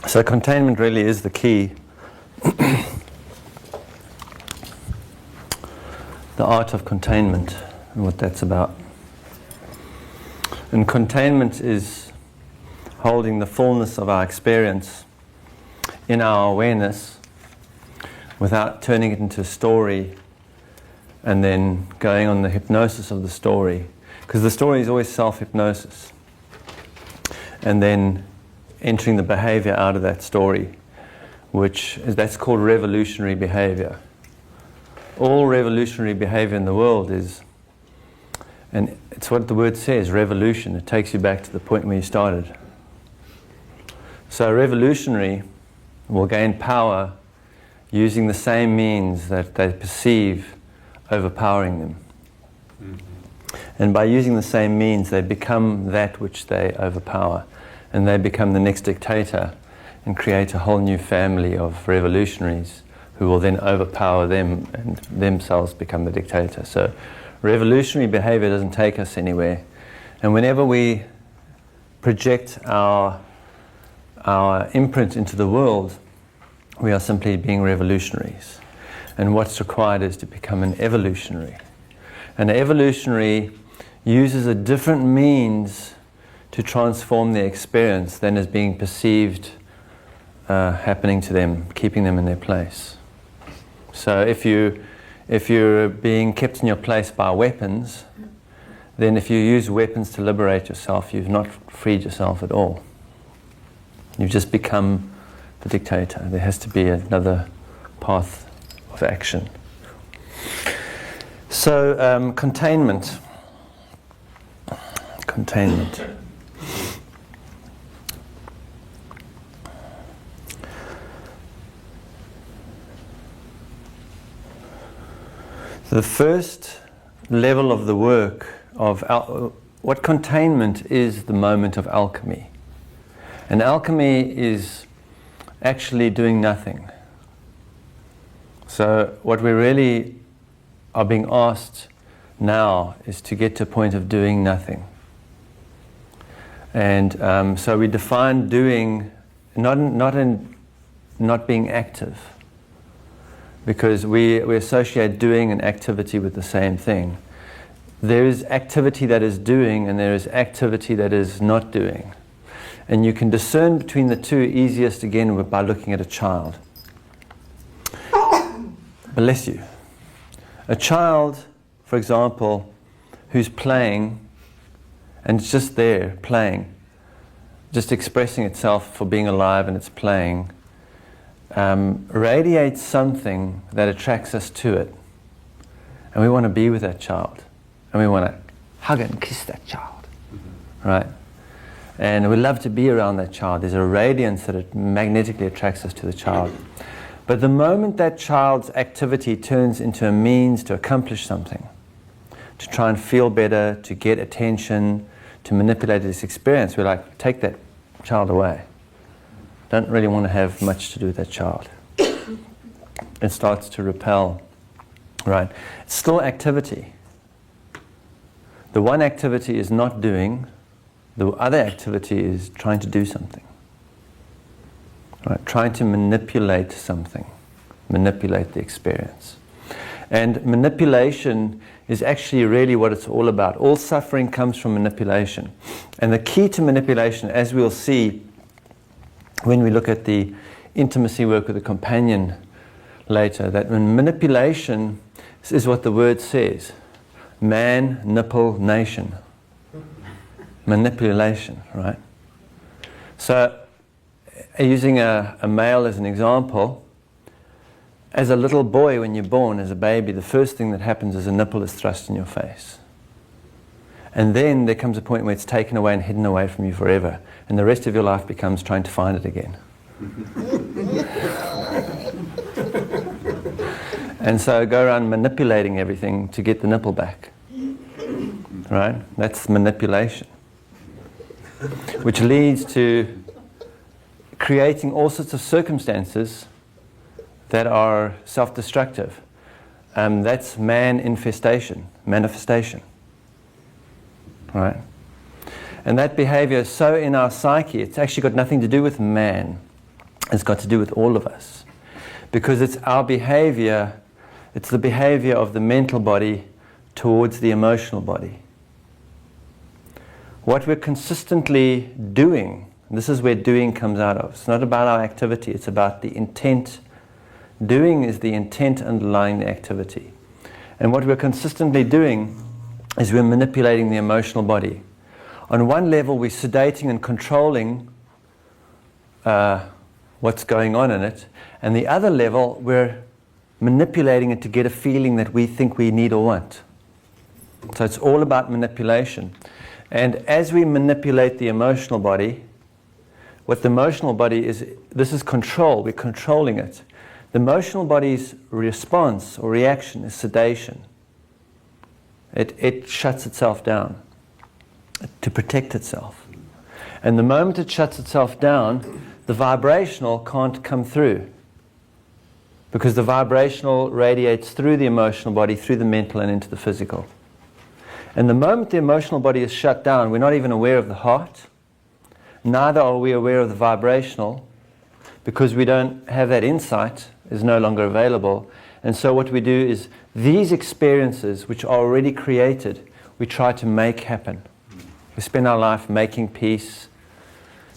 So containment really is the key. The art of containment and what that's about. And containment is holding the fullness of our experience in our awareness without turning it into a story and then going on the hypnosis of the story. Because the story is always self-hypnosis. And then entering the behavior out of that story, that's called revolutionary behavior. All revolutionary behavior in the world is, and it's what the word says, revolution. It takes you back to the point where you started. So revolutionary will gain power using the same means that they perceive overpowering them. Mm-hmm. And by using the same means, they become that which they overpower. And they become the next dictator and create a whole new family of revolutionaries who will then overpower them and themselves become the dictator. So revolutionary behavior doesn't take us anywhere. And whenever we project our imprint into the world, we are simply being revolutionaries. And what's required is to become an evolutionary. An evolutionary uses a different means to transform their experience than is being perceived happening to them, keeping them in their place. So if you're being kept in your place by weapons, then if you use weapons to liberate yourself, you've not freed yourself at all. You've just become the dictator. There has to be another path of action. So containment. So the first level of the work of what containment is the moment of alchemy. And alchemy is actually doing nothing. So what we really are being asked now is to get to a point of doing nothing. And so we define doing not being active, because we associate doing and activity with the same thing. There is activity that is doing and there is activity that is not doing. And you can discern between the two easiest again by looking at a child. Bless you. A child, for example, who's playing and it's just there, playing, just expressing itself for being alive and it's playing, radiates something that attracts us to it. And we want to be with that child. And we want to hug and kiss that child. Mm-hmm. Right? And we love to be around that child. There's a radiance that it magnetically attracts us to the child. But the moment that child's activity turns into a means to accomplish something, to try and feel better, to get attention, to manipulate this experience, we're like, take that child away. Don't really want to have much to do with that child. It starts to repel. Right? It's still activity. The one activity is not doing. The other activity is trying to do something. Right? Trying to manipulate something. Manipulate the experience. And manipulation is actually really what it's all about. All suffering comes from manipulation. And the key to manipulation, as we'll see when we look at the intimacy work with the companion later, that when manipulation is what the word says. Man, nipple, nation. Manipulation, right? So, using a male as an example, as a little boy when you're born, as a baby, the first thing that happens is a nipple is thrust in your face. And then there comes a point where it's taken away and hidden away from you forever. And the rest of your life becomes trying to find it again. And so go around manipulating everything to get the nipple back. Right? That's manipulation. Which leads to creating all sorts of circumstances that are self-destructive. That's manifestation. Right? And that behavior is so in our psyche, it's actually got nothing to do with man. It's got to do with all of us. Because it's our behavior, it's the behavior of the mental body towards the emotional body. What we're consistently doing, and this is where doing comes out of. It's not about our activity, it's about the intent. Doing is the intent underlying the activity. And what we're consistently doing is we're manipulating the emotional body. On one level, we're sedating and controlling what's going on in it. And the other level, we're manipulating it to get a feeling that we think we need or want. So it's all about manipulation. And as we manipulate the emotional body, what the emotional body is, this is control, we're controlling it. The emotional body's response or reaction is sedation. It shuts itself down to protect itself. And the moment it shuts itself down, the vibrational can't come through. Because the vibrational radiates through the emotional body, through the mental and into the physical. And the moment the emotional body is shut down, we're not even aware of the heart. Neither are we aware of the vibrational, because we don't have that insight, is no longer available. And so what we do is these experiences, which are already created, we try to make happen. We spend our life making peace,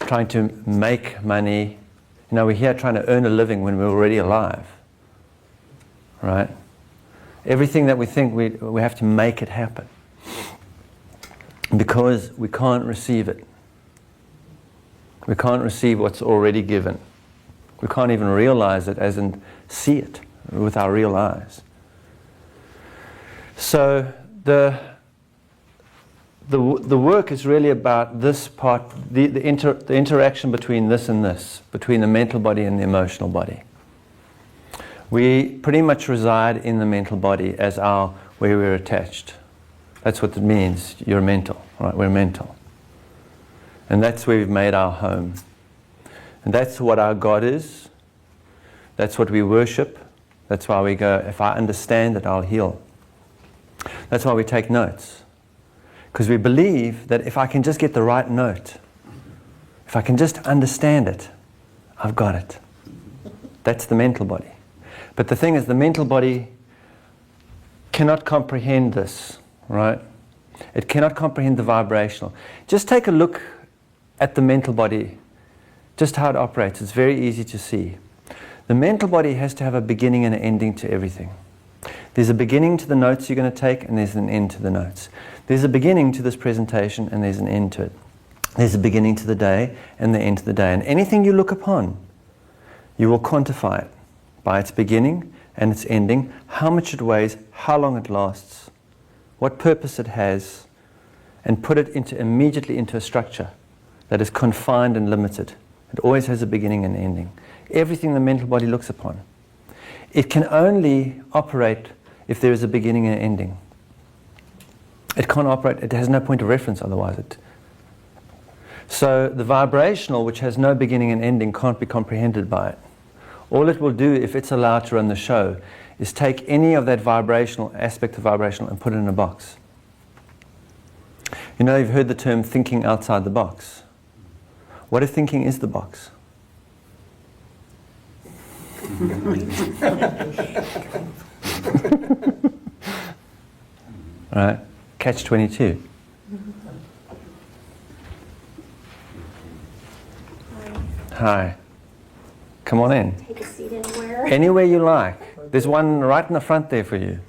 trying to make money. You know, we're here trying to earn a living when we're already alive. Right? Everything that we think, we have to make it happen. Because we can't receive it. We can't receive what's already given. We can't even realize it as in see it with our real eyes. So the work is really about this part, the interaction between this and this, between the mental body and the emotional body. We pretty much reside in the mental body as where we're attached. That's what it means. You're mental, right? We're mental. And that's where we've made our home. And that's what our God is. That's what we worship. That's why we go, if I understand it, I'll heal. That's why we take notes. Because we believe that if I can just get the right note, if I can just understand it, I've got it. That's the mental body. But the thing is, the mental body cannot comprehend this, right? It cannot comprehend the vibrational. Just take a look at the mental body, just how it operates. It's very easy to see. The mental body has to have a beginning and an ending to everything. There's a beginning to the notes you're going to take, and there's an end to the notes. There's a beginning to this presentation, and there's an end to it. There's a beginning to the day, and the end to the day. And anything you look upon, you will quantify it by its beginning and its ending, how much it weighs, how long it lasts, what purpose it has, and put it immediately into a structure that is confined and limited. It always has a beginning and ending. Everything the mental body looks upon. It can only operate if there is a beginning and ending. It can't operate, it has no point of reference otherwise. So the vibrational, which has no beginning and ending, can't be comprehended by it. All it will do, if it's allowed to run the show, is take any of that vibrational aspect of vibrational and put it in a box. You know, you've heard the term thinking outside the box. What if thinking is the box? Right? Catch 22. Hi. Come on in. Take a seat anywhere. Anywhere you like. There's one right in the front there for you.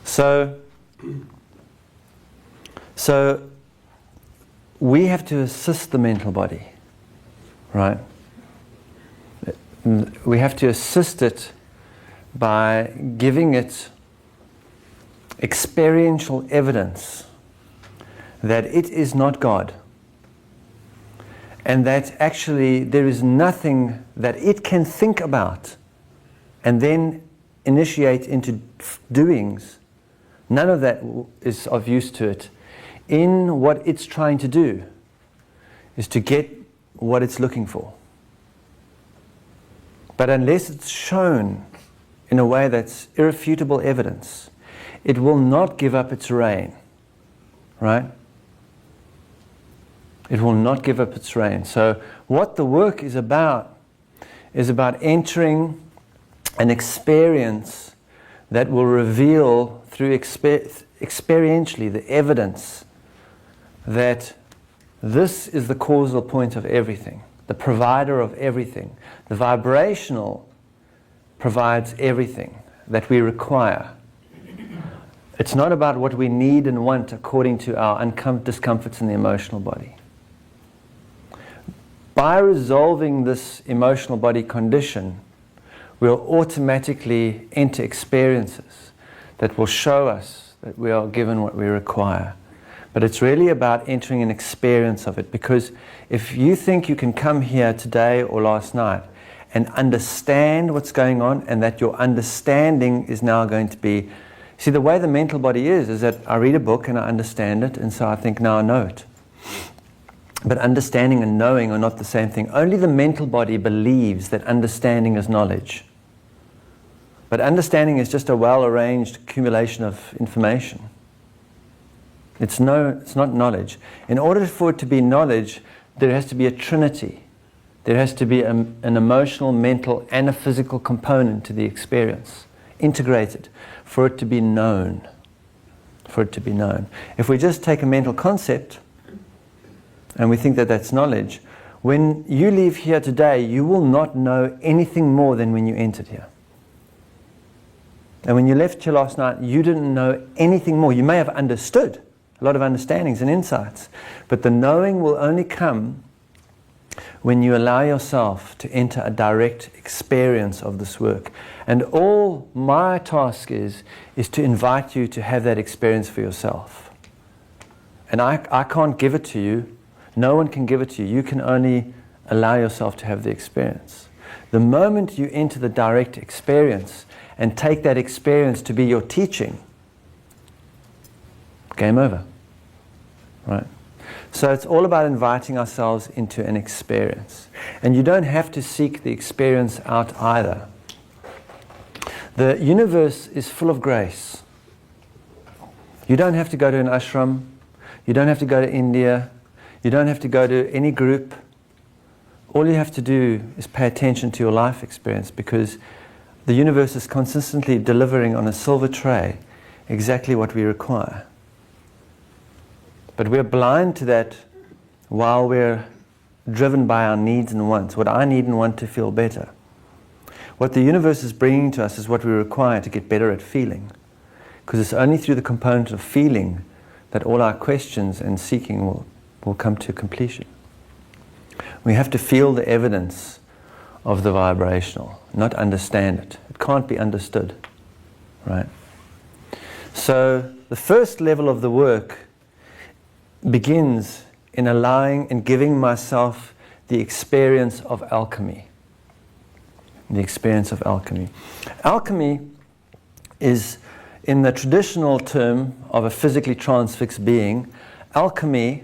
So we have to assist the mental body, right? We have to assist it by giving it experiential evidence that it is not God, and that actually there is nothing that it can think about and then initiate into doings. None of that is of use to it. In what it's trying to do is to get what it's looking for. But unless it's shown in a way that's irrefutable evidence, it will not give up its reign. Right? It will not give up its reign. So what the work is about entering an experience that will reveal through experientially the evidence that this is the causal point of everything, the provider of everything. The vibrational provides everything that we require. It's not about what we need and want according to our discomforts in the emotional body. By resolving this emotional body condition, we'll automatically enter experiences that will show us that we are given what we require. But it's really about entering an experience of it, because if you think you can come here today or last night and understand what's going on, and that your understanding is now going to be... See, the way the mental body is that I read a book and I understand it, and so I think, now I know it. But understanding and knowing are not the same thing. Only the mental body believes that understanding is knowledge. But understanding is just a well-arranged accumulation of information. It's not knowledge. In order for it to be knowledge, there has to be a trinity. There has to be an emotional, mental, and a physical component to the experience, integrated, for it to be known. For it to be known. If we just take a mental concept and we think that that's knowledge, when you leave here today, you will not know anything more than when you entered here. And when you left here last night, you didn't know anything more. You may have understood a lot of understandings and insights, but the knowing will only come when you allow yourself to enter a direct experience of this work. And all my task is to invite you to have that experience for yourself. And I can't give it to you. No one can give it to you. You can only allow yourself to have the experience. The moment you enter the direct experience and take that experience to be your teaching, game over. Right? So it's all about inviting ourselves into an experience. And you don't have to seek the experience out either. The universe is full of grace. You don't have to go to an ashram. You don't have to go to India. You don't have to go to any group. All you have to do is pay attention to your life experience, because the universe is consistently delivering on a silver tray exactly what we require. But we're blind to that while we're driven by our needs and wants, what I need and want to feel better. What the universe is bringing to us is what we require to get better at feeling. Because it's only through the component of feeling that all our questions and seeking will come to completion. We have to feel the evidence of the vibrational, not understand it. It can't be understood, right? So the first level of the work begins in allowing and giving myself the experience of alchemy. The experience of alchemy. Alchemy is, in the traditional term of a physically transfixed being, alchemy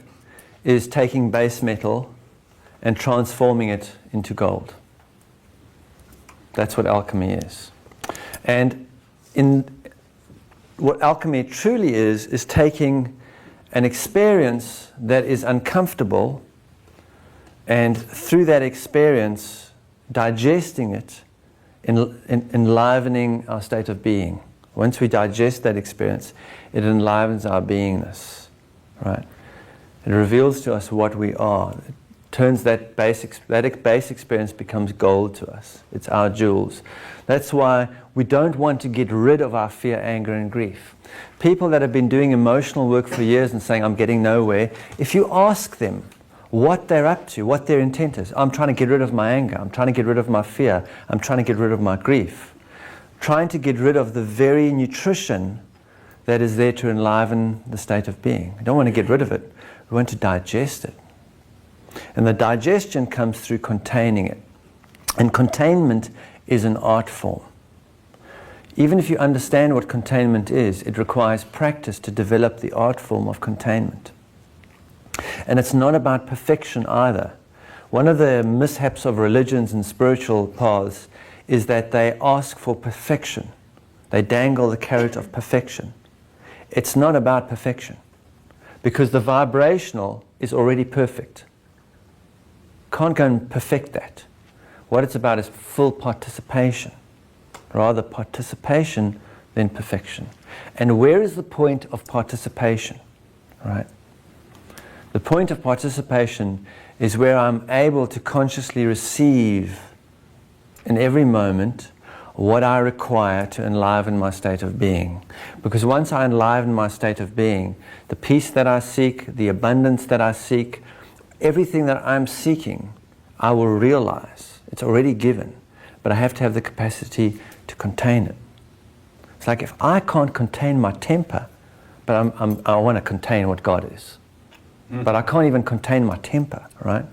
is taking base metal and transforming it into gold. That's what alchemy is. And what alchemy truly is taking an experience that is uncomfortable, and through that experience, digesting it, enlivening our state of being. Once we digest that experience, it enlivens our beingness, right? It reveals to us what we are. It turns that base experience becomes gold to us. It's our jewels. That's why we don't want to get rid of our fear, anger, and grief. People that have been doing emotional work for years and saying, I'm getting nowhere, if you ask them what they're up to, what their intent is, I'm trying to get rid of my anger, I'm trying to get rid of my fear, I'm trying to get rid of my grief, trying to get rid of the very nutrition that is there to enliven the state of being. We don't want to get rid of it. We want to digest it. And the digestion comes through containing it. And containment is an art form. Even if you understand what containment is, it requires practice to develop the art form of containment. And it's not about perfection either. One of the mishaps of religions and spiritual paths is that they ask for perfection. They dangle the carrot of perfection. It's not about perfection. because the vibrational is already perfect. Can't go and perfect that. What it's about is full participation. Rather participation than perfection. And where is the point of participation? Right? The point of participation is where I'm able to consciously receive in every moment what I require to enliven my state of being. Because once I enliven my state of being, the peace that I seek, the abundance that I seek, everything that I'm seeking, I will realize. It's already given, but I have to have the capacity to contain it. It's like if I can't contain my temper, but I want to contain what God is. But I can't even contain my temper, right?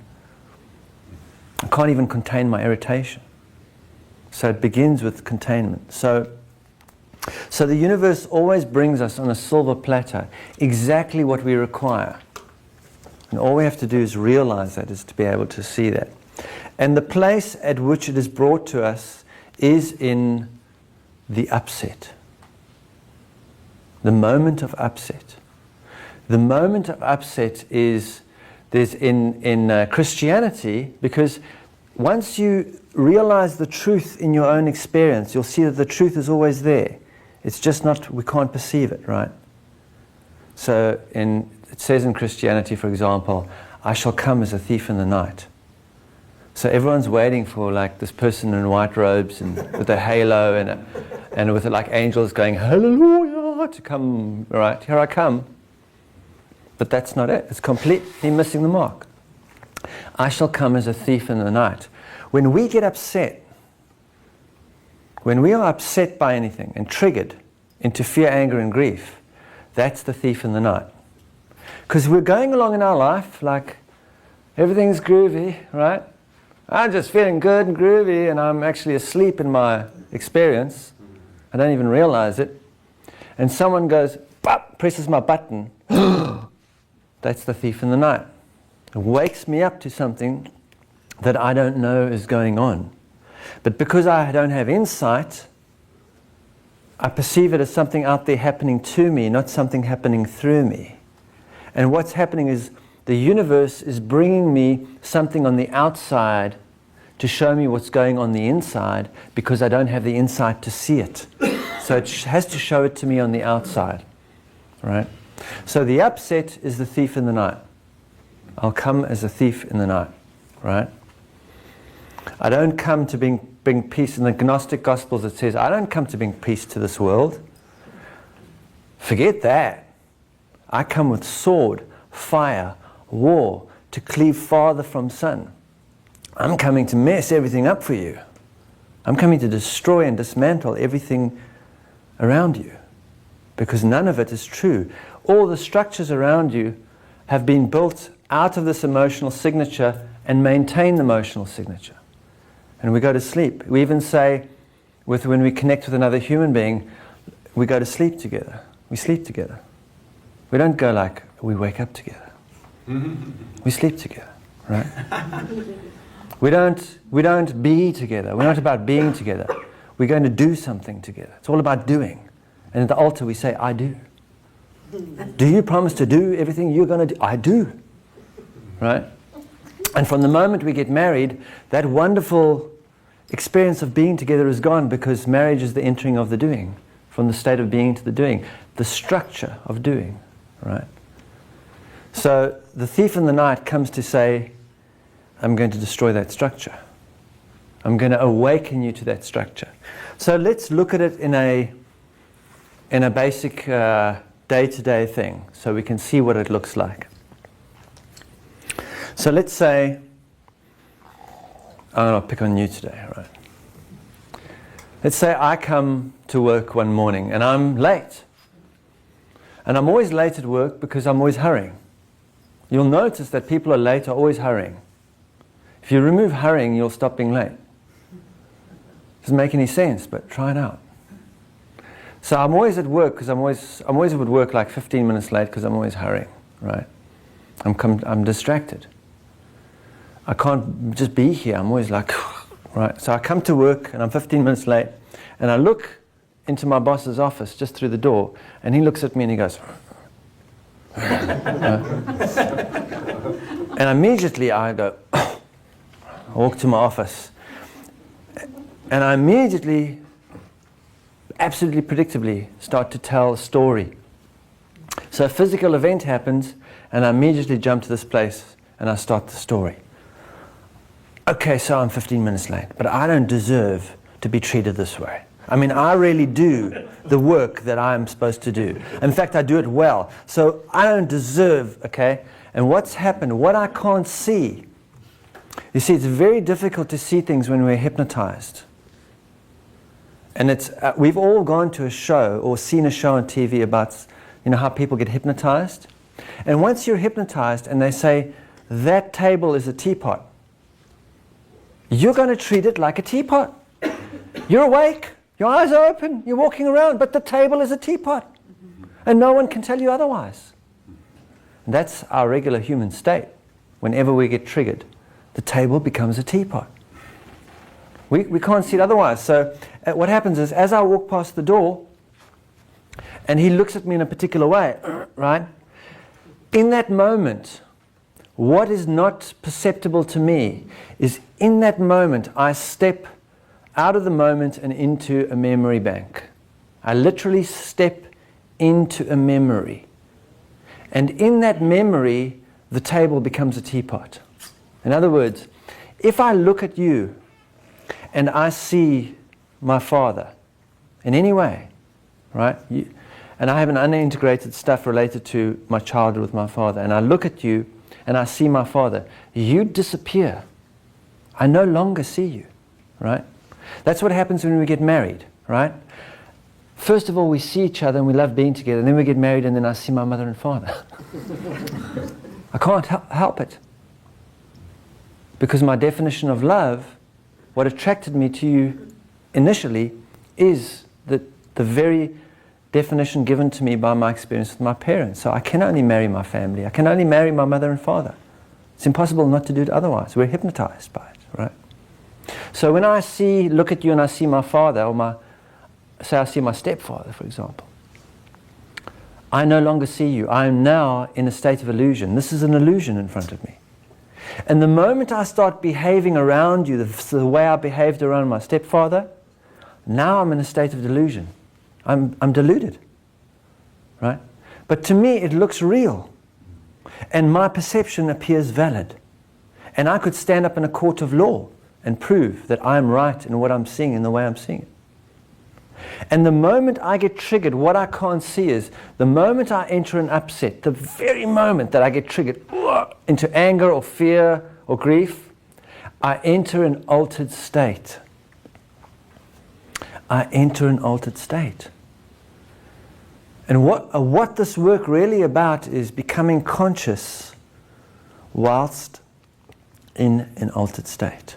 I can't even contain my irritation. So it begins with containment. So the universe always brings us on a silver platter exactly what we require. And all we have to do is realize that, is to be able to see that. And the place at which it is brought to us is in the upset. The moment of upset. The moment of upset is there's in Christianity, because once you realize the truth in your own experience, you'll see that the truth is always there. It's just not, we can't perceive it, right? So it says in Christianity, for example, I shall come as a thief in the night. So everyone's waiting for like this person in white robes and with a halo and with like angels going, hallelujah, to come, right, here I come. But that's not it. It's completely missing the mark. I shall come as a thief in the night. When we get upset, when we are upset by anything and triggered into fear, anger and grief, that's the thief in the night. Because we're going along in our life like everything's groovy, right? I'm just feeling good and groovy and I'm actually asleep in my experience. I don't even realize it. And someone goes, bop, presses my button. That's the thief in the night. It wakes me up to something that I don't know is going on. But because I don't have insight, I perceive it as something out there happening to me, not something happening through me. And what's happening is the universe is bringing me something on the outside to show me what's going on the inside, because I don't have the insight to see it. So it has to show it to me on the outside, right? So the upset is the thief in the night. I'll come as a thief in the night, right? I don't come to bring peace. In the Gnostic Gospels it says, I don't come to bring peace to this world. Forget that. I come with sword, fire, war, to cleave father from son. I'm coming to mess everything up for you. I'm coming to destroy and dismantle everything around you, because none of it is true. All the structures around you have been built out of this emotional signature and maintain the emotional signature. And we go to sleep. We even say, when we connect with another human being, we go to sleep together. We sleep together. We don't go like, we wake up together. We sleep together, right? We don't be together. We're not about being together. We're going to do something together. It's all about doing. And at the altar we say, I do. Do you promise to do everything you're going to do? I do. Right? And from the moment we get married, that wonderful experience of being together is gone, because marriage is the entering of the doing, from the state of being to the doing, the structure of doing, right? So the thief in the night comes to say, I'm going to destroy that structure. I'm going to awaken you to that structure. So let's look at it in a basic day-to-day thing, so we can see what it looks like. So let's say, I'll pick on you today, right? Let's say I come to work one morning and I'm late. And I'm always late at work because I'm always hurrying. You'll notice that people are late are always hurrying. If you remove hurrying, you'll stop being late. Doesn't make any sense, but try it out. So I'm always at work because I'm always at work like 15 minutes late because I'm always hurrying, right? I'm distracted. I can't just be here. I'm always like, right? So I come to work and I'm 15 minutes late, and I look into my boss's office just through the door, and he looks at me and he goes, And immediately I go, I walk to my office. And I immediately, absolutely predictably, start to tell a story. So a physical event happens, and I immediately jump to this place, and I start the story. Okay, so I'm 15 minutes late, but I don't deserve to be treated this way. I mean, I really do the work that I'm supposed to do. In fact, I do it well. So I don't deserve, okay? And what's happened, what I can't see, you see, it's very difficult to see things when we're hypnotized. And it's we've all gone to a show or seen a show on TV about, you know, how people get hypnotized. And once you're hypnotized and they say, that table is a teapot, you're going to treat it like a teapot. You're awake, your eyes are open, you're walking around, but the table is a teapot. And no one can tell you otherwise. And that's our regular human state. Whenever we get triggered, the table becomes a teapot. We can't see it otherwise. So what happens is, as I walk past the door, and he looks at me in a particular way, right? In that moment, what is not perceptible to me is in that moment I step out of the moment and into a memory bank. I literally step into a memory. And in that memory, the table becomes a teapot. In other words, if I look at you and I see my father in any way, right? And I have an unintegrated stuff related to my childhood with my father, and I look at you and I see my father, you disappear. I no longer see you, right? That's what happens when we get married, right? First of all, we see each other and we love being together, and then we get married and then I see my mother and father. I can't help it. Because my definition of love, what attracted me to you initially, is the very definition given to me by my experience with my parents. So I can only marry my family. I can only marry my mother and father. It's impossible not to do it otherwise. We're hypnotized by it, right? So when I look at you and I see my father, or say I see my stepfather, for example, I no longer see you. I am now in a state of illusion. This is an illusion in front of me. And the moment I start behaving around you the way I behaved around my stepfather, now I'm in a state of delusion. I'm deluded, right? But to me it looks real, and my perception appears valid. And I could stand up in a court of law and prove that I'm right in what I'm seeing and the way I'm seeing it. And the moment I get triggered, what I can't see is the moment I enter an upset, the very moment that I get triggered into anger or fear or grief, I enter an altered state. I enter an altered state. And what this work really about is becoming conscious whilst in an altered state.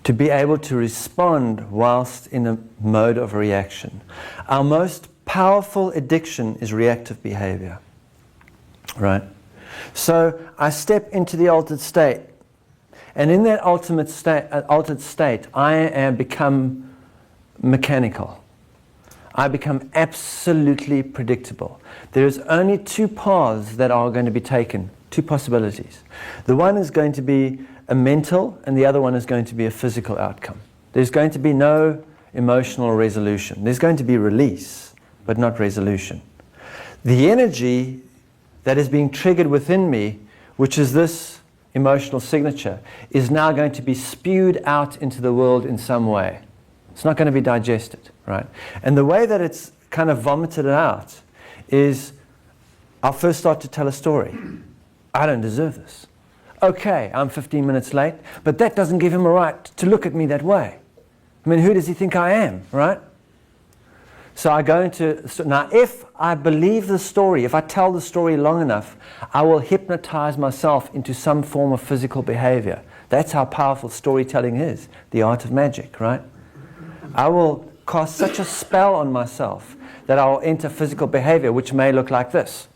To be able to respond whilst in a mode of reaction. Our most powerful addiction is reactive behavior, right? So I step into the altered state, and in that altered state, I become mechanical. I become absolutely predictable. There's only two paths that are going to be taken, two possibilities. The one is going to be a mental, and the other one is going to be a physical outcome. There's going to be no emotional resolution. There's going to be release, but not resolution. The energy that is being triggered within me, which is this emotional signature, is now going to be spewed out into the world in some way. It's not going to be digested, right? And the way that it's kind of vomited out is, I'll first start to tell a story. I don't deserve this. Okay, I'm 15 minutes late, but that doesn't give him a right to look at me that way. I mean, who does he think I am, right? So I go into, now if I believe the story, if I tell the story long enough, I will hypnotize myself into some form of physical behavior. That's how powerful storytelling is, the art of magic, right? I will cast such a spell on myself that I will enter physical behavior, which may look like this.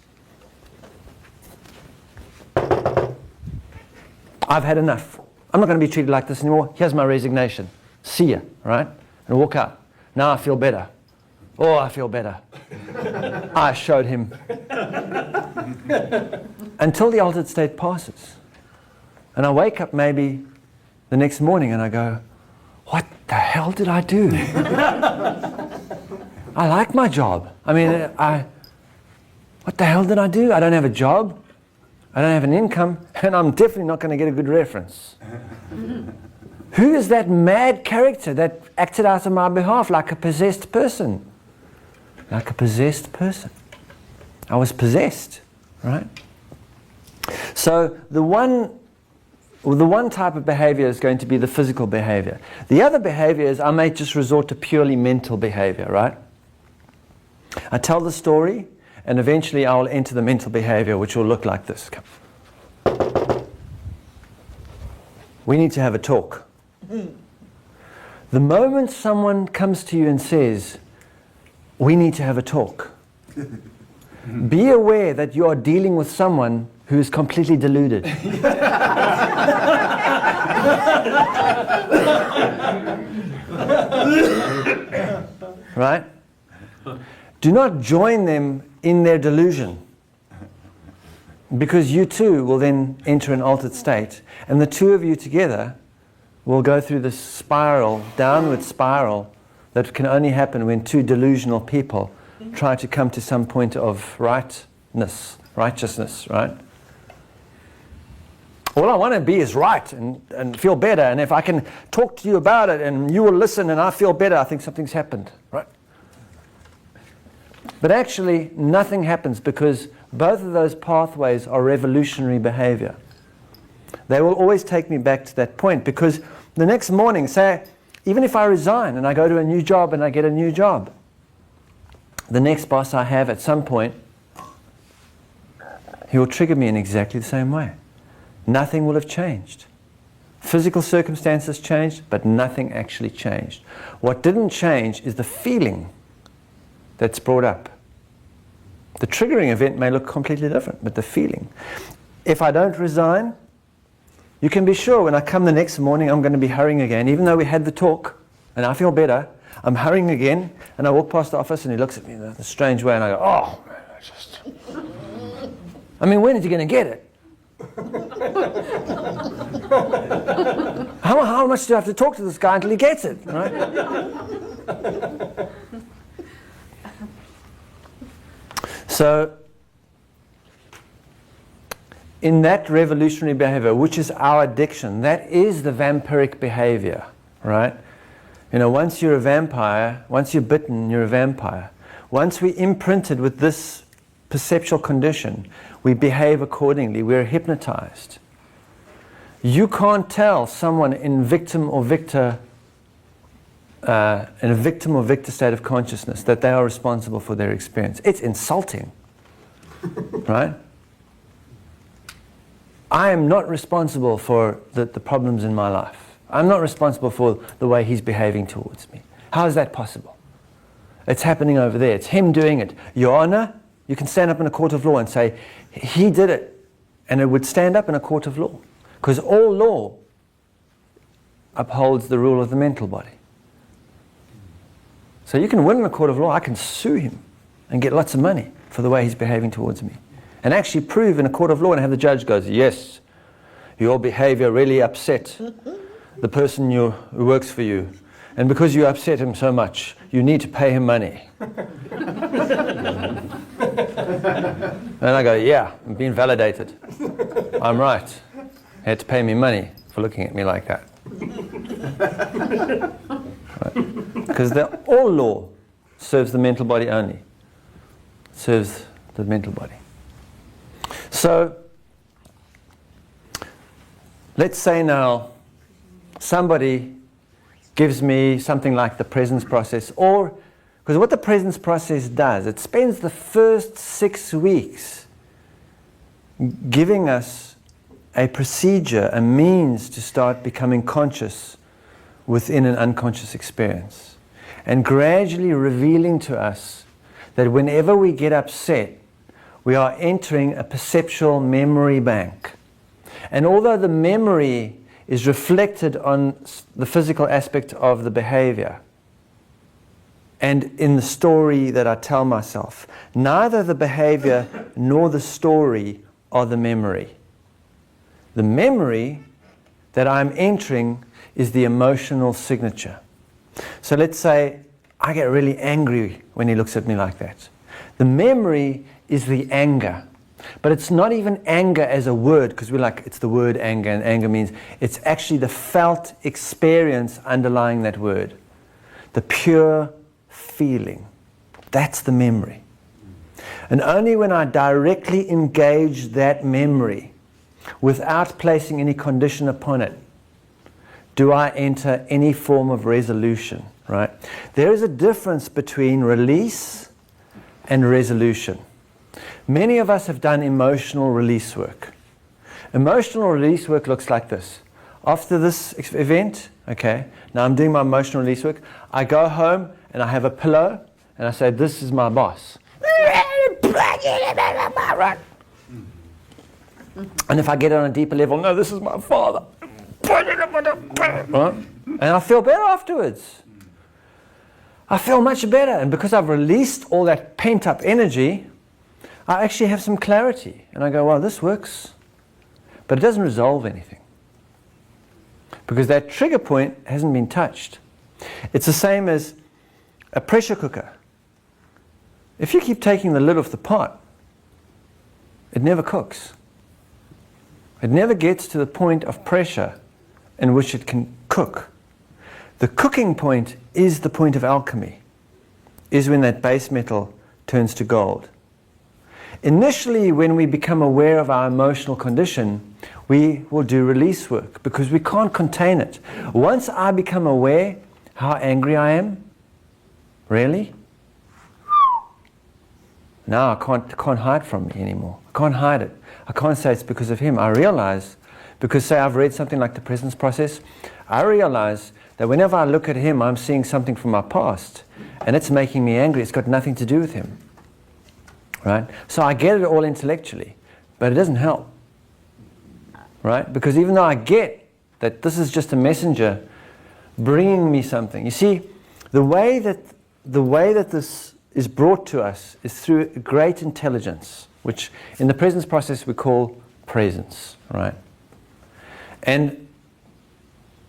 I've had enough. I'm not going to be treated like this anymore. Here's my resignation. See ya, right? And walk out. Now I feel better. Oh, I feel better. I showed him. Until the altered state passes. And I wake up maybe the next morning and I go, what the hell did I do? I like my job. I mean, what the hell did I do? I don't have a job. I don't have an income. And I'm definitely not going to get a good reference. Who is that mad character that acted out on my behalf like a possessed person? Like a possessed person. I was possessed, right? So the one type of behavior is going to be the physical behavior. The other behavior is I may just resort to purely mental behavior, right? I tell the story, and eventually I will enter the mental behavior, which will look like this. We need to have a talk. The moment someone comes to you and says, we need to have a talk, be aware that you are dealing with someone who is completely deluded. Right? Do not join them in their delusion, because you too will then enter an altered state, and the two of you together will go through this spiral, downward spiral, that can only happen when two delusional people try to come to some point of righteousness, right? All I want to be is right and feel better, and if I can talk to you about it and you will listen and I feel better, I think something's happened, right? But actually, nothing happens, because both of those pathways are revolutionary behavior. They will always take me back to that point, because the next morning, say, even if I resign and I go to a new job and I get a new job, the next boss I have at some point, he will trigger me in exactly the same way. Nothing will have changed. Physical circumstances changed, but nothing actually changed. What didn't change is the feeling that's brought up. The triggering event may look completely different, but the feeling. If I don't resign, you can be sure when I come the next morning I'm going to be hurrying again. Even though we had the talk and I feel better, I'm hurrying again, and I walk past the office and he looks at me in a strange way and I go, oh, man, I mean, when is he going to get it? How much do I have to talk to this guy until he gets it, right? So, in that revolutionary behavior, which is our addiction, that is the vampiric behavior, right? You know, once you're a vampire, once you're bitten, you're a vampire. Once we're imprinted with this perceptual condition, we behave accordingly. We're hypnotized. You can't tell someone in victim or victor, in a victim or victor state of consciousness, that they are responsible for their experience. It's insulting, right? I am not responsible for the problems in my life. I'm not responsible for the way he's behaving towards me. How is that possible? It's happening over there. It's him doing it. Your Honor, you can stand up in a court of law and say, he did it. And it would stand up in a court of law. Because all law upholds the rule of the mental body. So you can win in a court of law. I can sue him and get lots of money for the way he's behaving towards me. And actually prove in a court of law and have the judge goes, yes, your behavior really upset the person who works for you. And because you upset him so much, you need to pay him money. And I go, yeah, I'm being validated. I'm right. He had to pay me money for looking at me like that. Right? Because all law serves the mental body only. It serves the mental body. So, let's say now somebody gives me something like the presence process, or, because what the presence process does, it spends the first 6 weeks giving us a procedure, a means to start becoming conscious within an unconscious experience, and gradually revealing to us that whenever we get upset, we are entering a perceptual memory bank. And although the memory is reflected on the physical aspect of the behavior, and in the story that I tell myself. Neither the behavior nor the story are the memory. The memory that I'm entering is the emotional signature. So let's say I get really angry when he looks at me like that. The memory is the anger. But it's not even anger as a word, because we're like, it's the word anger, and anger means it's actually the felt experience underlying that word. The pure feeling. That's the memory. And only when I directly engage that memory without placing any condition upon it do I enter any form of resolution, right? There is a difference between release and resolution. Many of us have done emotional release work. Emotional release work looks like this. After this event, okay, now I'm doing my emotional release work, I go home and I have a pillow and I say, this is my boss. And if I get it on a deeper level, no, this is my father. Right? And I feel better afterwards. I feel much better. And because I've released all that pent-up energy, I actually have some clarity. And I go, well, this works. But it doesn't resolve anything. Because that trigger point hasn't been touched. It's the same as a pressure cooker. If you keep taking the lid off the pot, it never cooks. It never gets to the point of pressure in which it can cook. The cooking point is the point of alchemy, is when that base metal turns to gold. Initially, when we become aware of our emotional condition, we will do release work because we can't contain it. Once I become aware how angry I am, really? Now I can't hide from me anymore. I can't hide it. I can't say it's because of him. I realize, because say I've read something like the presence process, I realize that whenever I look at him, I'm seeing something from my past, and it's making me angry. It's got nothing to do with him. Right? So I get it all intellectually, but it doesn't help. Right? Because even though I get that this is just a messenger bringing me something. You see, the way that this is brought to us is through great intelligence, which in the presence process we call presence. Right? And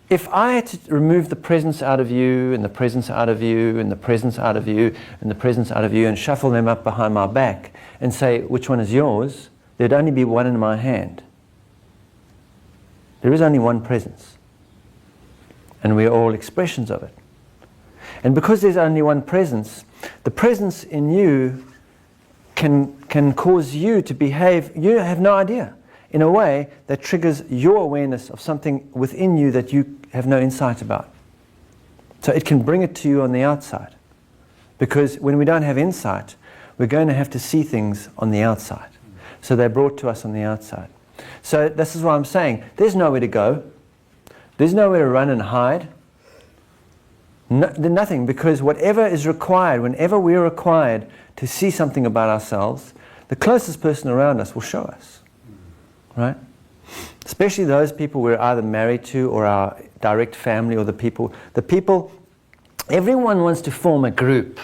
if I had to remove the presence out of you, and the presence out of you, and the presence out of you, and the presence out of you, and shuffle them up behind my back, and say, which one is yours, there'd only be one in my hand. There is only one presence. And we are all expressions of it. And because there's only one presence, the presence in you can cause you to behave, you have no idea, in a way that triggers your awareness of something within you that you have no insight about. So it can bring it to you on the outside. Because when we don't have insight, we're going to have to see things on the outside. So they're brought to us on the outside. So this is what I'm saying. There's nowhere to go. There's nowhere to run and hide. Nothing, because whatever is required, whenever we're required to see something about ourselves, the closest person around us will show us. Right? Especially those people we're either married to or our direct family, or the people, everyone wants to form a group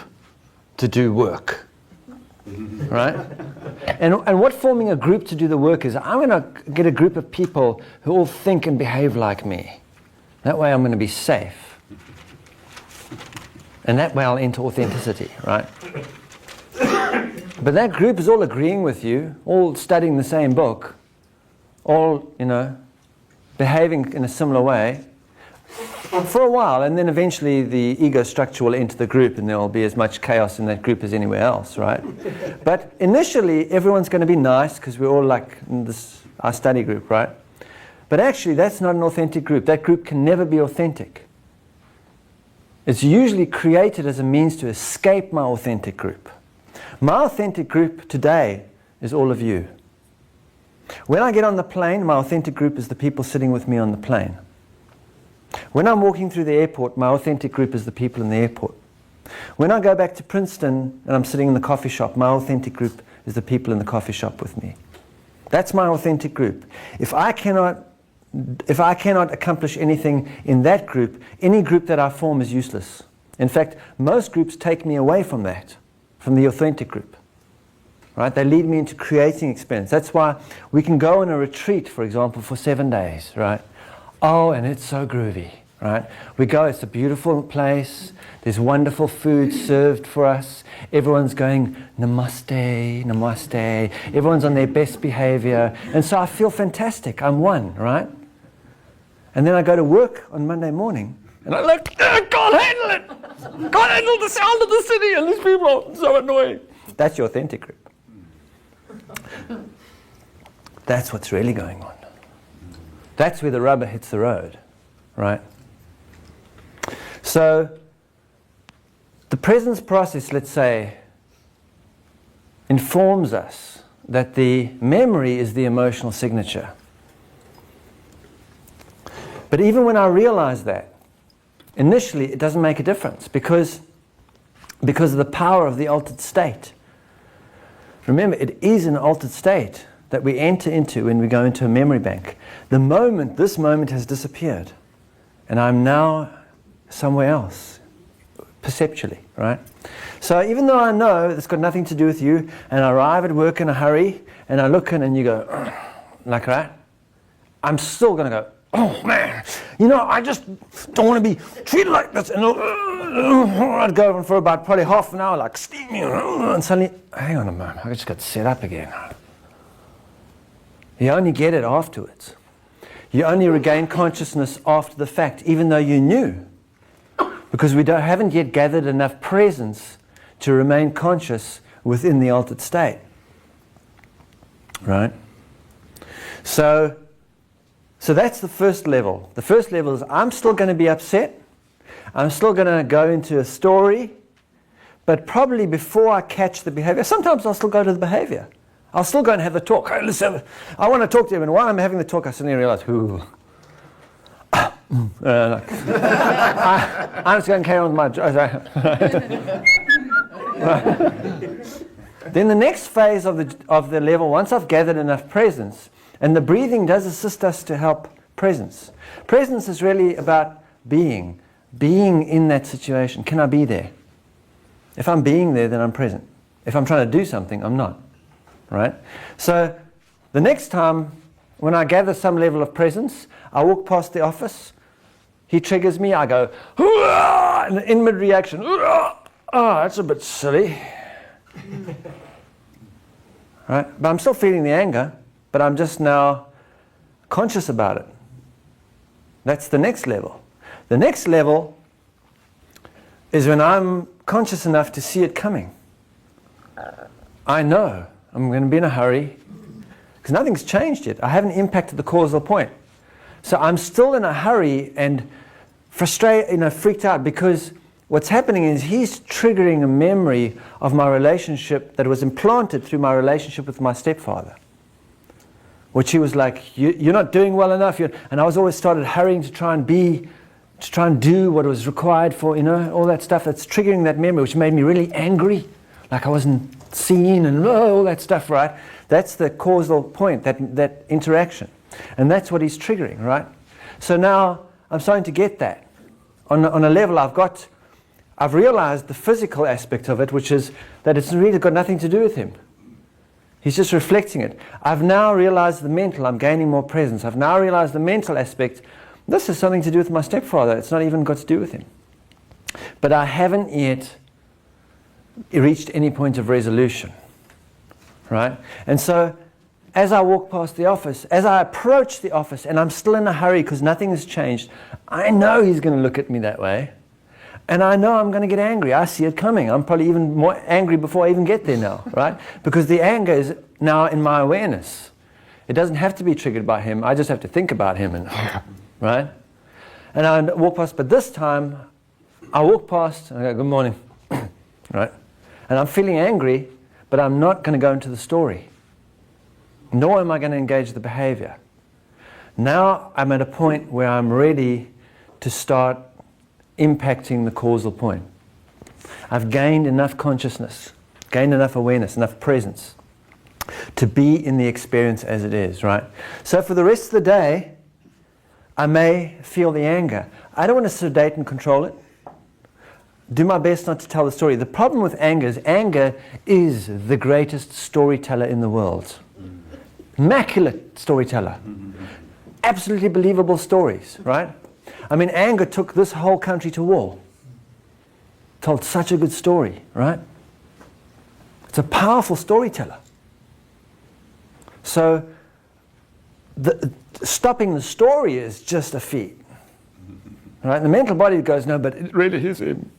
to do work. Right? And what forming a group to do the work is, I'm going to get a group of people who all think and behave like me. That way I'm going to be safe. And that way I'll enter authenticity, right? But that group is all agreeing with you, all studying the same book, all, behaving in a similar way for a while, and then eventually the ego structure will enter the group and there will be as much chaos in that group as anywhere else, right? But initially everyone's going to be nice because we're all like in this, our study group, right? But actually that's not an authentic group. That group can never be authentic. It's usually created as a means to escape my authentic group. My authentic group today is all of you. When I get on the plane, my authentic group is the people sitting with me on the plane. When I'm walking through the airport, my authentic group is the people in the airport. When I go back to Princeton and I'm sitting in the coffee shop, my authentic group is the people in the coffee shop with me. That's my authentic group. If I cannot accomplish anything in that group, any group that I form is useless. In fact, most groups take me away from that, from the authentic group. Right? They lead me into creating experience. That's why we can go on a retreat, for example, for 7 days, right? Oh, and it's so groovy, right? We go, it's a beautiful place. There's wonderful food served for us. Everyone's going, namaste, namaste. Everyone's on their best behavior. And so I feel fantastic. I'm one, right? And then I go to work on Monday morning, and I look, I can't handle it. Can't handle the sound of the city, and these people are so annoying. That's your authentic group. That's what's really going on. That's where the rubber hits the road, right? So, the presence process, let's say, informs us that the memory is the emotional signature. But even when I realize that, initially it doesn't make a difference because of the power of the altered state. Remember, it is an altered state that we enter into when we go into a memory bank. This moment has disappeared, and I'm now somewhere else, perceptually, right? So even though I know it's got nothing to do with you, and I arrive at work in a hurry, and I look in and you go, like that, I'm still going to go, oh man, I just don't want to be treated like this. And I'd go on for about probably half an hour, like steaming, and suddenly, hang on a moment, I just got set up again. You only get it afterwards. You only regain consciousness after the fact, even though you knew. Because we haven't yet gathered enough presence to remain conscious within the altered state. Right? So that's the first level. The first level is I'm still going to be upset. I'm still going to go into a story. But probably before I catch the behavior, sometimes I'll still go to the behavior. I'll still go and have the talk. Hey, I want to talk to you. And while I'm having the talk, I suddenly realize, I'm just going to carry on with my job. Then the next phase of the level, once I've gathered enough presence, and the breathing does assist us to help presence. Presence is really about being in that situation. Can I be there? If I'm being there, then I'm present. If I'm trying to do something, I'm not. Right? So the next time when I gather some level of presence, I walk past the office, he triggers me, I go, and in mid-reaction, oh, that's a bit silly. Right? But I'm still feeling the anger, but I'm just now conscious about it. That's the next level. The next level is when I'm conscious enough to see it coming. I know I'm going to be in a hurry because nothing's changed yet. I haven't impacted the causal point. So I'm still in a hurry and frustrated, freaked out because what's happening is he's triggering a memory of my relationship that was implanted through my relationship with my stepfather. Which he was like, you're not doing well enough. And I was always started hurrying to try and do what was required for, all that stuff that's triggering that memory, which made me really angry. Like I wasn't seen and all that stuff, right? That's the causal point, that interaction. And that's what he's triggering, right? So now I'm starting to get that. On a level I've realized the physical aspect of it, which is that it's really got nothing to do with him. He's just reflecting it. I've now realized the mental, I'm gaining more presence. I've now realized the mental aspect. This has something to do with my stepfather. It's not even got to do with him. But I haven't yet reached any point of resolution. Right? And so as I walk past the office, as I approach the office, and I'm still in a hurry because nothing has changed, I know he's going to look at me that way. And I know I'm going to get angry. I see it coming. I'm probably even more angry before I even get there now, right? Because the anger is now in my awareness. It doesn't have to be triggered by him. I just have to think about him, right? And I walk past, but this time I walk past and I go, good morning, right? And I'm feeling angry, but I'm not going to go into the story. Nor am I going to engage the behavior. Now I'm at a point where I'm ready to start impacting the causal point. I've gained enough consciousness, gained enough awareness, enough presence to be in the experience as it is, right? So for the rest of the day, I may feel the anger. I don't want to sedate and control it. do my best not to tell the story. The problem with anger is the greatest storyteller in the world. Immaculate storyteller. Absolutely believable stories, right? I mean, anger took this whole country to war. Told such a good story, right? It's a powerful storyteller. So, stopping the story is just a feat. Right? The mental body goes, no, but it really is him.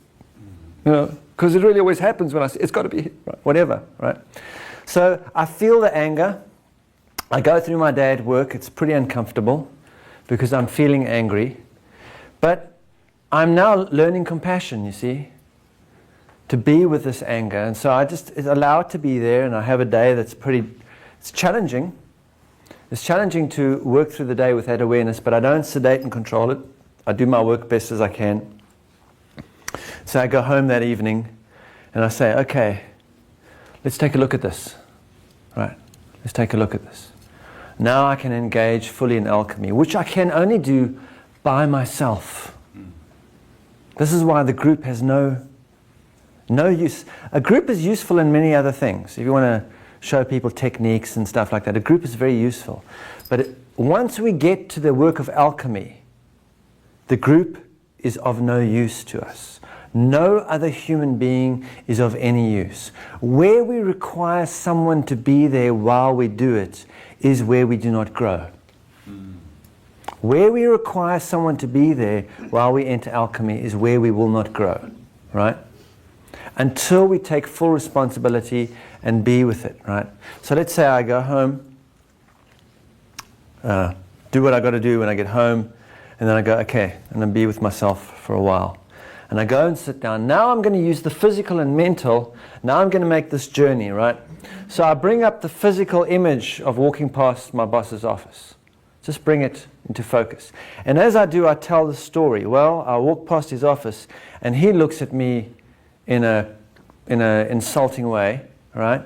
You know, because it really always happens when I say, it's got to be him, right? Whatever, right? So I feel the anger. I go through my day at work. It's pretty uncomfortable because I'm feeling angry. But I'm now learning compassion, you see, to be with this anger. And so I just allow it to be there, and I have a day that's it's challenging. It's challenging to work through the day with that awareness, but I don't sedate and control it. I do my work best as I can. So I go home that evening and I say, okay, let's take a look at this. Right? Let's take a look at this. Now I can engage fully in alchemy, which I can only do by myself. This is why the group has no use. A group is useful in many other things. If you want to show people techniques and stuff like that, a group is very useful. But once we get to the work of alchemy, the group is of no use to us. No other human being is of any use. Where we require someone to be there while we do it is where we do not grow. Where we require someone to be there while we enter alchemy is where we will not grow, right? Until we take full responsibility and be with it, right? So let's say I go home, do what I got to do when I get home, and then I go, okay, and then be with myself for a while. And I go and sit down. Now I'm going to use the physical and mental. Now I'm going to make this journey, right? So I bring up the physical image of walking past my boss's office. Just bring it into focus. And as I do, I tell the story. Well, I walk past his office, and he looks at me in a insulting way, right?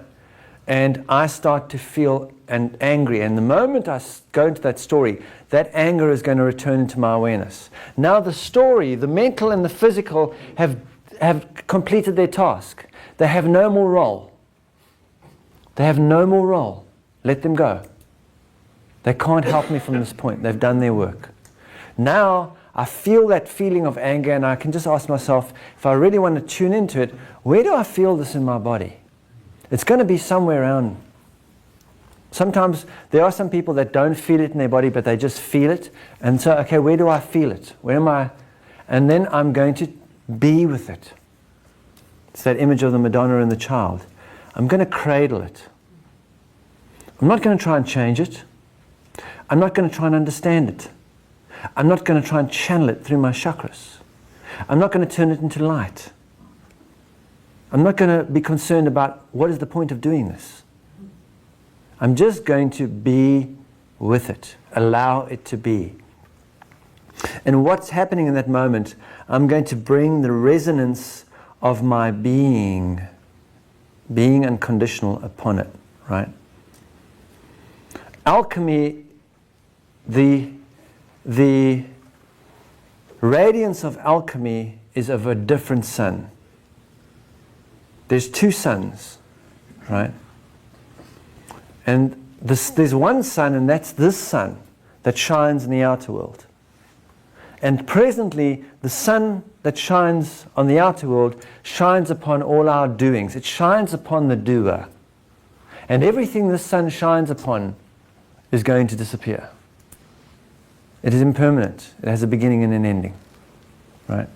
And I start to feel angry. And the moment I go into that story, that anger is going to return into my awareness. Now the story, the mental and the physical, have completed their task. They have no more role. They have no more role. Let them go. They can't help me from this point. They've done their work. Now I feel that feeling of anger, and I can just ask myself, if I really want to tune into it, where do I feel this in my body? It's going to be somewhere around. Sometimes there are some people that don't feel it in their body, but they just feel it. And so, okay, where do I feel it? Where am I? And then I'm going to be with it. It's that image of the Madonna and the child. I'm going to cradle it. I'm not going to try and change it. I'm not going to try and understand it. I'm not going to try and channel it through my chakras. I'm not going to turn it into light. I'm not going to be concerned about what is the point of doing this. I'm just going to be with it. Allow it to be. And what's happening in that moment, I'm going to bring the resonance of my being unconditional upon it, right? Alchemy, the radiance of alchemy is of a different sun. There's two suns, right? And there's one sun, and that's this sun that shines in the outer world. And presently, the sun that shines on the outer world shines upon all our doings. It shines upon the doer. And everything the sun shines upon is going to disappear. It is impermanent. It has a beginning and an ending, right?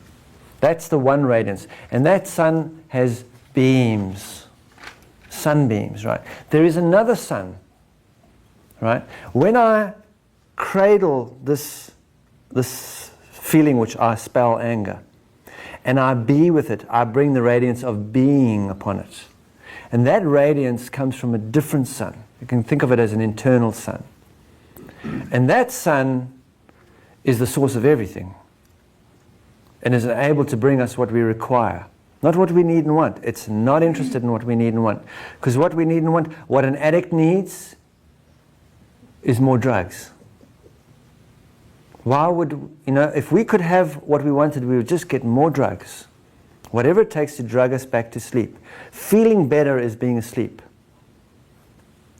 That's the one radiance. And that sun has beams, sunbeams, right? There is another sun, right? When I cradle this feeling which I spell anger, and I be with it, I bring the radiance of being upon it. And that radiance comes from a different sun. You can think of it as an internal sun. And that sun is the source of everything, and is able to bring us what we require. Not what we need and want. It's not interested in what we need and want. Because what we need and want, what an addict needs, is more drugs. Why would, if we could have what we wanted, we would just get more drugs. Whatever it takes to drug us back to sleep. Feeling better is being asleep.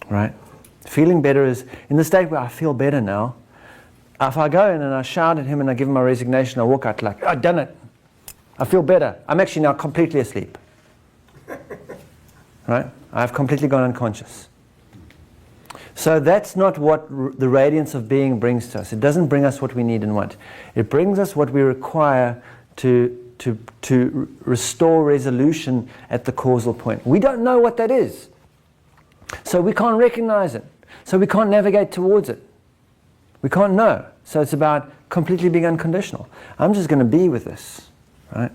Right? Feeling better is in the state where I feel better now. If I go in and I shout at him and I give him my resignation, I walk out like, I've done it. I feel better. I'm actually now completely asleep. Right? I've completely gone unconscious. So that's not what the radiance of being brings to us. It doesn't bring us what we need and want. It brings us what we require to restore resolution at the causal point. We don't know what that is. So we can't recognize it. So we can't navigate towards it. We can't know. So it's about completely being unconditional. I'm just going to be with this. Right?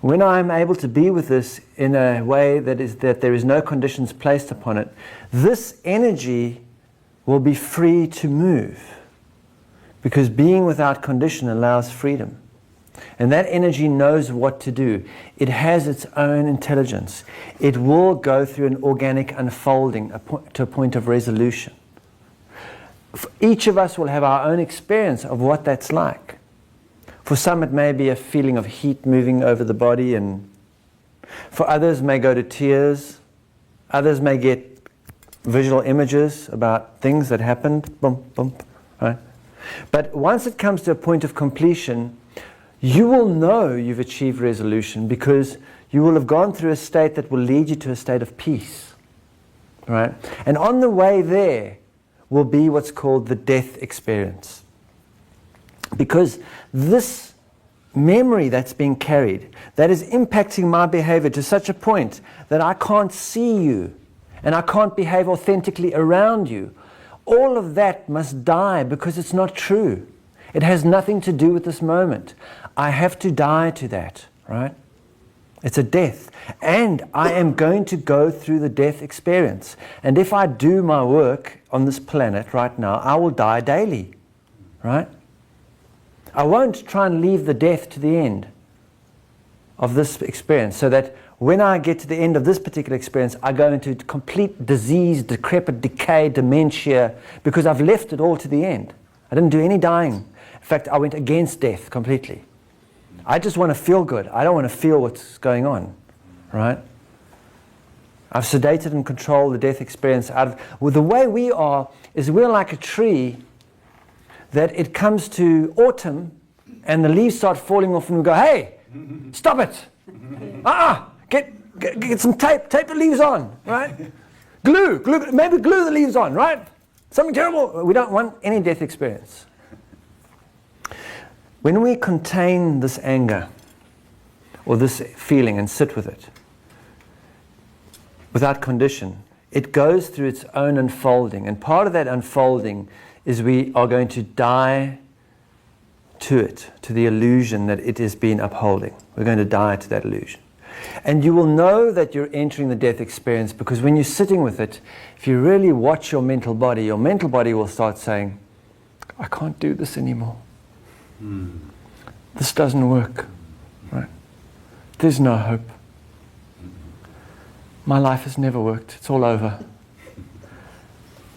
When I'm able to be with this in a way that there is no conditions placed upon it, this energy will be free to move. Because being without condition allows freedom. And that energy knows what to do. It has its own intelligence. It will go through an organic unfolding to a point of resolution. Each of us will have our own experience of what that's like. For some it may be a feeling of heat moving over the body, and for others may go to tears. Others may get visual images about things that happened. Boom, boom, right? But once it comes to a point of completion, you will know you've achieved resolution because you will have gone through a state that will lead you to a state of peace. Right? And on the way there will be what's called the death experience. Because this memory that's being carried, that is impacting my behavior to such a point that I can't see you and I can't behave authentically around you, all of that must die because it's not true. It has nothing to do with this moment. I have to die to that, right? It's a death. And I am going to go through the death experience. And if I do my work on this planet right now, I will die daily, right? I won't try and leave the death to the end of this experience so that when I get to the end of this particular experience, I go into complete disease, decrepit, decay, dementia, because I've left it all to the end. I didn't do any dying. In fact, I went against death completely. I just want to feel good. I don't want to feel what's going on, right? I've sedated and controlled the death experience out of... Well, the way we are is we're like a tree that it comes to autumn and the leaves start falling off and we go, hey, stop it. Get some tape the leaves on, right? Glue, maybe glue the leaves on, right? Something terrible. We don't want any death experience. When we contain this anger or this feeling and sit with it without condition, it goes through its own unfolding. And part of that unfolding is we are going to die to it, to the illusion that it has been upholding. We're going to die to that illusion. And you will know that you're entering the death experience because when you're sitting with it, if you really watch your mental body will start saying, I can't do this anymore. This doesn't work. Right? There's no hope. My life has never worked. It's all over.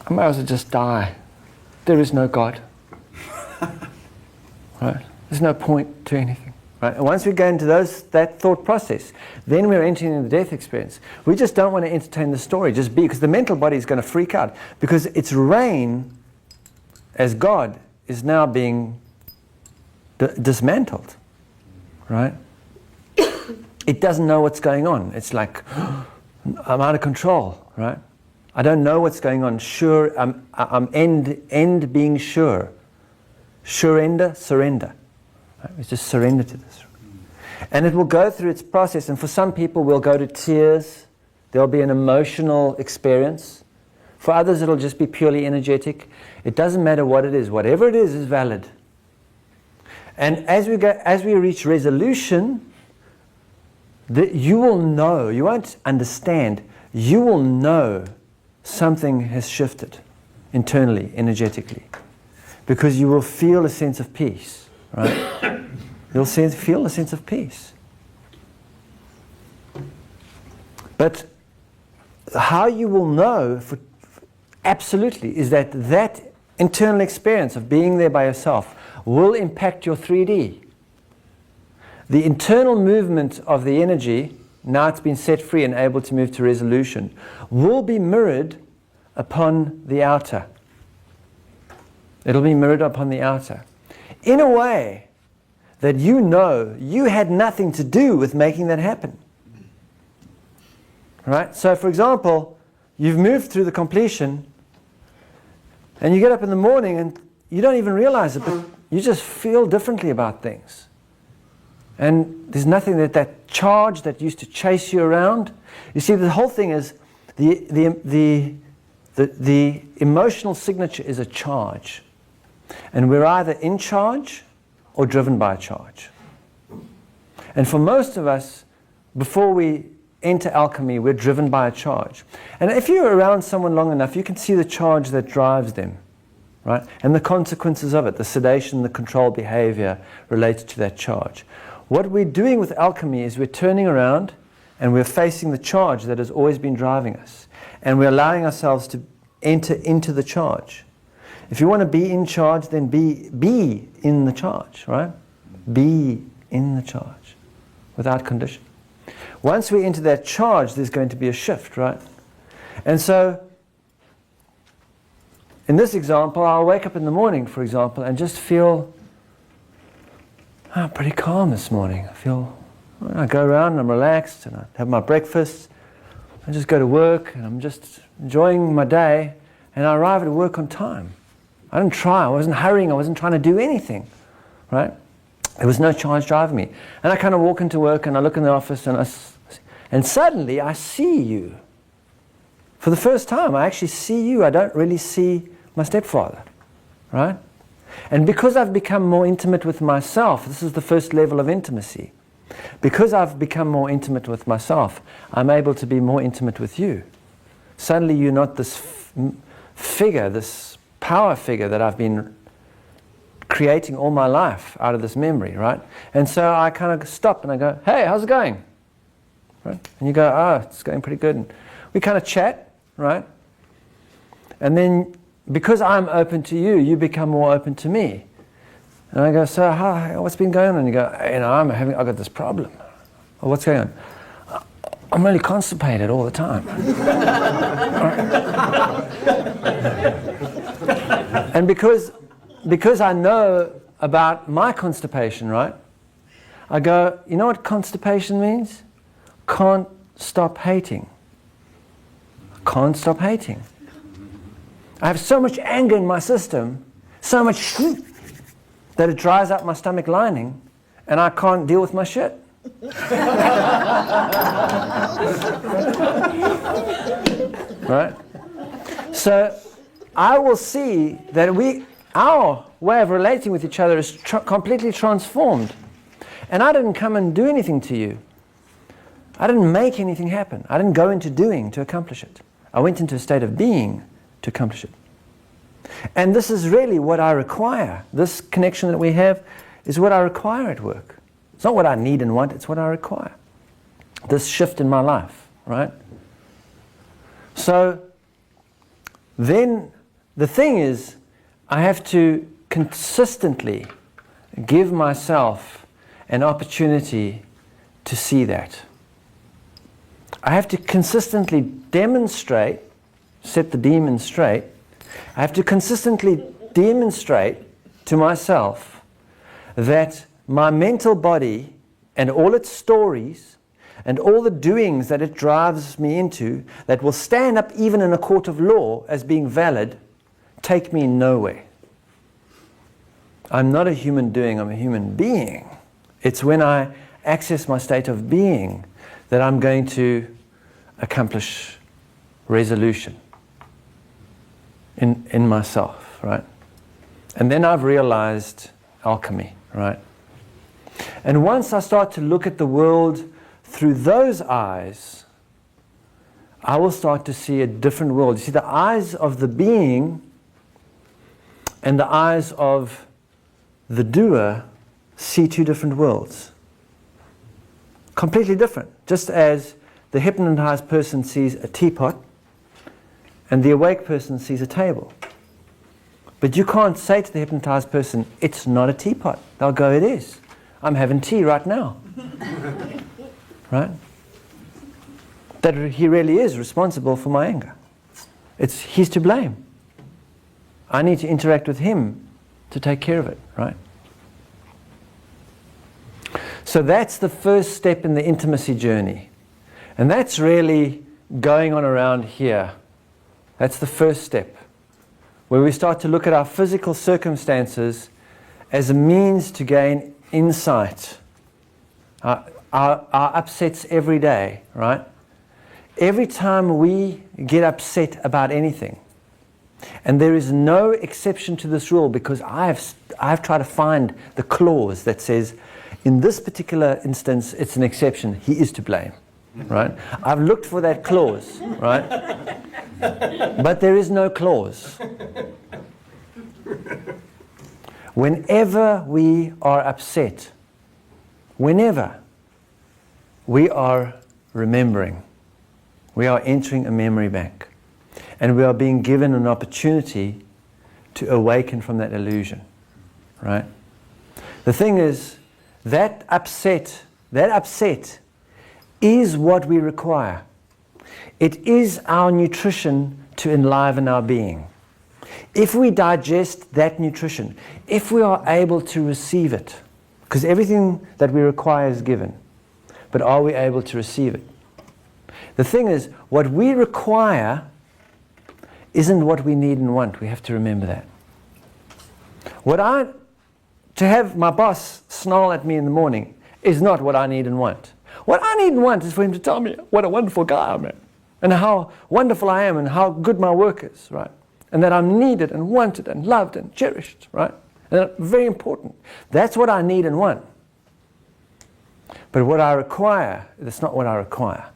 I might as well just die. There is no God. Right? There's no point to anything. Right? And once we go into that thought process, then we're entering the death experience. We just don't want to entertain the story, just be, because the mental body is going to freak out. Because its reign as God is now being dismantled. Right? It doesn't know what's going on. It's like, I'm out of control. Right? I don't know what's going on. Sure, I'm end being sure. Surrender. Right? We just surrender to this. And it will go through its process. And for some people, we'll go to tears. There'll be an emotional experience. For others, it'll just be purely energetic. It doesn't matter what it is. Whatever it is valid. And as we reach resolution, you will know. You won't understand. You will know something has shifted internally, energetically. Because you will feel a sense of peace, right? You'll feel a sense of peace. But how you will know, absolutely, is that internal experience of being there by yourself will impact your 3D. the internal movement of the energy, now it's been set free and able to move to resolution, will be mirrored upon the outer. It'll be mirrored upon the outer. In a way that you know you had nothing to do with making that happen. Right? So for example, you've moved through the completion and you get up in the morning and you don't even realize it, but you just feel differently about things. And there's nothing that charge that used to chase you around. You see, the whole thing is the emotional signature is a charge. And we're either in charge or driven by a charge. And for most of us, before we enter alchemy, we're driven by a charge. And if you're around someone long enough, you can see the charge that drives them, right? And the consequences of it, the sedation, the control behavior related to that charge. What we're doing with alchemy is we're turning around and we're facing the charge that has always been driving us. And we're allowing ourselves to enter into the charge. If you want to be in charge, then be in the charge, right? Be in the charge, without condition. Once we enter that charge, there's going to be a shift, right? And so, in this example, I'll wake up in the morning, for example, and just feel pretty calm this morning. I go around and I'm relaxed and I have my breakfast. I just go to work and I'm just enjoying my day, and I arrive at work on time. I didn't try, I wasn't hurrying, I wasn't trying to do anything, right? There was no charge driving me. And I kind of walk into work and I look in the office and suddenly I see you. For the first time, I actually see you. I don't really see my stepfather, right? And because I've become more intimate with myself, this is the first level of intimacy. Because I've become more intimate with myself, I'm able to be more intimate with you. Suddenly you're not this figure, this power figure that I've been creating all my life out of this memory, right? And so I kind of stop and I go, hey, how's it going? Right? And you go, oh, it's going pretty good. And we kind of chat, right? And then because I'm open to you, you become more open to me. And I go, so what's been going on? And you go, I've got this problem. Oh, what's going on? I'm really constipated all the time. And because I know about my constipation, right? I go, you know what constipation means? Can't stop hating. Can't stop hating. I have so much anger in my system, so much that it dries out my stomach lining, and I can't deal with my shit. Right? So I will see that our way of relating with each other is completely transformed. And I didn't come and do anything to you. I didn't make anything happen. I didn't go into doing to accomplish it. I went into a state of being to accomplish it. And this is really what I require. This connection that we have is what I require at work. It's not what I need and want, it's what I require. This shift in my life, right? So then the thing is, I have to consistently give myself an opportunity to see that. I have to consistently demonstrate, set the demon straight, I have to consistently demonstrate to myself that my mental body and all its stories and all the doings that it drives me into that will stand up even in a court of law as being valid, take me nowhere. I'm not a human doing, I'm a human being. It's when I access my state of being that I'm going to accomplish resolution in myself, right? And then I've realized alchemy, right? And once I start to look at the world through those eyes, I will start to see a different world. You see, the eyes of the being and the eyes of the doer see two different worlds. Completely different. Just as the hypnotized person sees a teapot and the awake person sees a table. But you can't say to the hypnotized person, it's not a teapot. They'll go, it is. I'm having tea right now. Right? That he really is responsible for my anger. He's to blame. I need to interact with him to take care of it, right? So that's the first step in the intimacy journey. And that's really going on around here. That's the first step, where we start to look at our physical circumstances as a means to gain insight. Our upsets every day, right? Every time we get upset about anything, and there is no exception to this rule, because I've tried to find the clause that says, in this particular instance, it's an exception. He is to blame, right? I've looked for that clause, right? But there is no clause. Whenever we are upset, whenever we are remembering, we are entering a memory bank, and we are being given an opportunity to awaken from that illusion, right? The thing is, that upset is what we require. It is our nutrition to enliven our being. If we digest that nutrition, if we are able to receive it, because everything that we require is given, but are we able to receive it? The thing is, what we require isn't what we need and want. We have to remember that. To have my boss snarl at me in the morning is not what I need and want. What I need and want is for him to tell me what a wonderful guy I am, and how wonderful I am, and how good my work is, right? And that I'm needed and wanted and loved and cherished, right? And that's very important. That's what I need and want. But what I require, that's not what I require,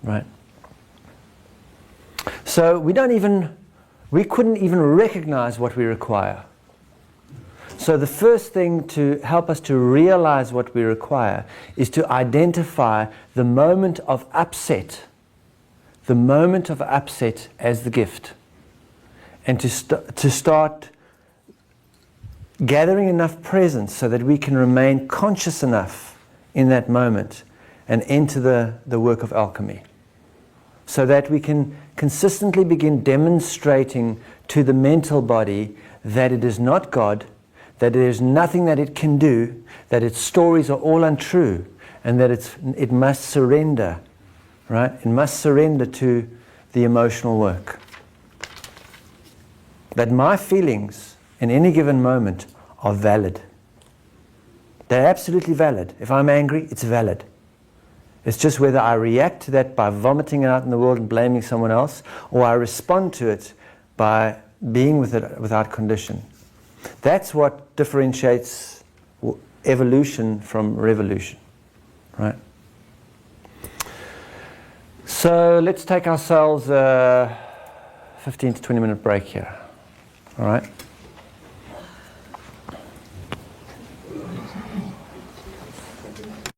right? So we couldn't even recognize what we require. So the first thing to help us to realize what we require is to identify the moment of upset as the gift, and to start gathering enough presence so that we can remain conscious enough in that moment and enter the work of alchemy, so that we can consistently begin demonstrating to the mental body that it is not God, that there is nothing that it can do, that its stories are all untrue, and that it must surrender, right? It must surrender to the emotional work. That my feelings in any given moment are valid. They're absolutely valid. If I'm angry, it's valid. It's just whether I react to that by vomiting it out in the world and blaming someone else, or I respond to it by being with it without condition. That's what differentiates evolution from revolution, right? So let's take ourselves a 15 to 20 minute break here, all right?